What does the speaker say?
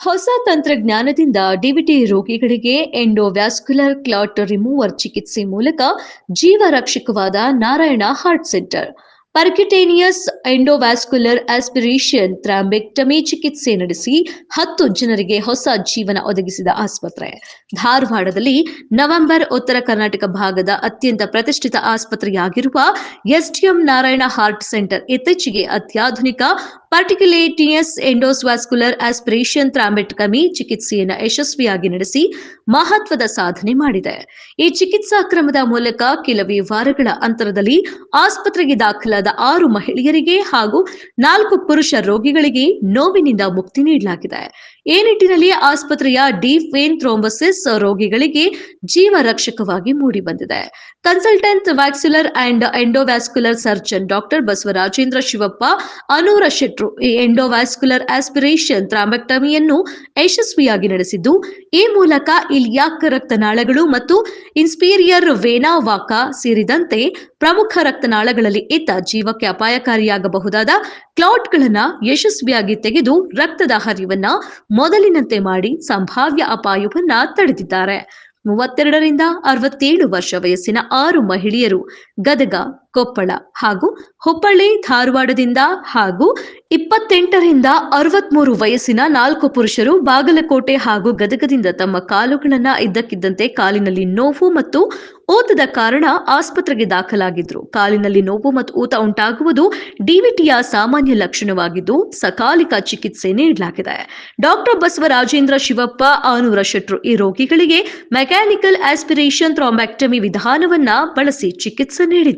ಹೊಸ ತಂತ್ರಜ್ಞಾನದಿಂದ ಡಿವಿಟಿ ರೋಗಿಗಳಿಗೆ ಎಂಡೋವ್ಯಾಸ್ಕ್ಯುಲರ್ ಕ್ಲಾಟ್ ರಿಮೂವರ್ ಚಿಕಿತ್ಸೆ ಮೂಲಕ ಜೀವರಕ್ಷಕವಾದ Narayana heart centre percutaneous endovascular aspiration thrombectomy ಚಿಕಿತ್ಸೆ ನಡೆಸಿ 10 ಜನರಿಗೆ ಹೊಸ ಜೀವನ ಒದಗಿಸಿದ ಆಸ್ಪತ್ರೆ. ಧಾರವಾಡದಲ್ಲಿ ನವೆಂಬರ್ ಉತ್ತರ ಕರ್ನಾಟಕ ಭಾಗದ ಅತ್ಯಂತ ಪ್ರತಿಷ್ಠಿತ ಆಸ್ಪತ್ರೆಯಾಗಿರುವ ಎಸ್ಡಿಎಂ ನಾರಾಯಣ ಹಾರ್ಟ್ ಸೆಂಟರ್ ಇತ್ತೀಚೆಗೆ ಅತ್ಯಾಧುನಿಕ ಪರ್ಟಿಕ್ಯುಲೇಟಿಯಸ್ ಎಂಡೋವ್ಯಾಸ್ಕ್ಯುಲರ್ ಆಸ್ಪಿರೇಷನ್ ಥ್ರಾಂಬೆಕ್ಟಮಿ ಚಿಕಿತ್ಸೆಯನ್ನು ಯಶಸ್ವಿಯಾಗಿ ನಡೆಸಿ ಮಹತ್ವದ ಸಾಧನೆ ಮಾಡಿದೆ. ಈ ಚಿಕಿತ್ಸಾ ಕ್ರಮದ ಮೂಲಕ ಕೆಲವೇ ವಾರಗಳ ಅಂತರದಲ್ಲಿ ಆಸ್ಪತ್ರೆಗೆ ದಾಖಲಾದ 6 ಮಹಿಳೆಯರಿಗೆ ಹಾಗೂ 4 ಪುರುಷ ರೋಗಿಗಳಿಗೆ ನೋವಿನಿಂದ ಮುಕ್ತಿ ನೀಡಲಾಗಿದೆ. ಈ ನಿಟ್ಟಿನಲ್ಲಿ ಆಸ್ಪತ್ರೆಯ ಡೀಪ್ ವೇನ್ ಥ್ರೋಂಬೋಸಿಸ್ ರೋಗಿಗಳಿಗೆ ಜೀವ ರಕ್ಷಕವಾಗಿ ಮೂಡಿಬಂದಿದೆ. ಕನ್ಸಲ್ಟೆಂಟ್ ವ್ಯಾಕ್ಸ್ಯುಲರ್ and endovascular surgeon doctor Basavarajendra Shivappa Anoora ಶೆಟ್ರು ಈ ಎಂಡೋವ್ಯಾಸ್ಕ್ಯುಲರ್ ಆಸ್ಪಿರೇಷನ್ ಥ್ರಾಂಬೆಕ್ಟಮಿಯನ್ನು ಯಶಸ್ವಿಯಾಗಿ ನಡೆಸಿದ್ದು, ಈ ಮೂಲಕ ಇಲಿಯಾಕ್ ರಕ್ತನಾಳಗಳು ಮತ್ತು ಇನ್ಸ್ಪೀರಿಯರ್ ವೇನಾ ವಾಕಾ ಸೇರಿದಂತೆ ಪ್ರಮುಖ ರಕ್ತನಾಳಗಳಲ್ಲಿ ಇದ್ದ ಜೀವಕ್ಕೆ ಅಪಾಯಕಾರಿಯಾಗಬಹುದಾದ ಕ್ಲಾಟ್ಗಳನ್ನು ಯಶಸ್ವಿಯಾಗಿ ತೆಗೆದು ರಕ್ತದ ಹರಿವನ್ನ ಮೊದಲಿನಂತೆ ಮಾಡಿ ಸಂಭಾವ್ಯ ಅಪಾಯವನ್ನ ತಡೆದಿದ್ದಾರೆ. 32 ರಿಂದ 67 ವರ್ಷ ವಯಸ್ಸಿನ 6 ಮಹಿಳೆಯರು ಗದಗ, ಕೊಪ್ಪಳ ಹಾಗೂ ಹುಬ್ಬಳ್ಳಿ, ಧಾರವಾಡದಿಂದ ಹಾಗೂ 28 ರಿಂದ 63 ವಯಸ್ಸಿನ 4 ಪುರುಷರು ಬಾಗಲಕೋಟೆ ಹಾಗೂ ಗದಗದಿಂದ ತಮ್ಮ ಕಾಲುಗಳನ್ನ ಇದ್ದಕ್ಕಿದ್ದಂತೆ ಕಾಲಿನಲ್ಲಿ ನೋವು ಮತ್ತು ಊತದ ಕಾರಣ ಆಸ್ಪತ್ರೆಗೆ ದಾಖಲಾಗಿದ್ರು. ಕಾಲಿನಲ್ಲಿ ನೋವು ಮತ್ತು ಊತ ಉಂಟಾಗುವುದು ಡಿವಿಟಿಯ ಸಾಮಾನ್ಯ ಲಕ್ಷಣವಾಗಿದ್ದು ಸಕಾಲಿಕ ಚಿಕಿತ್ಸೆ ನೀಡಲಾಗಿದೆ. ಡಾಕ್ಟರ್ ಬಸವರಾಜೇಂದ್ರ ಶಿವಪ್ಪ ಆನೂರ ಶೆಟ್ರು ಈ ರೋಗಿಗಳಿಗೆ ಮೆಕ್ಯಾನಿಕಲ್ ಆಸ್ಪಿರೇಷನ್ ಥ್ರಾಂಬೆಕ್ಟಮಿ ವಿಧಾನವನ್ನ ಬಳಸಿ ಚಿಕಿತ್ಸೆ ನೀಡಿದ್ದಾರೆ.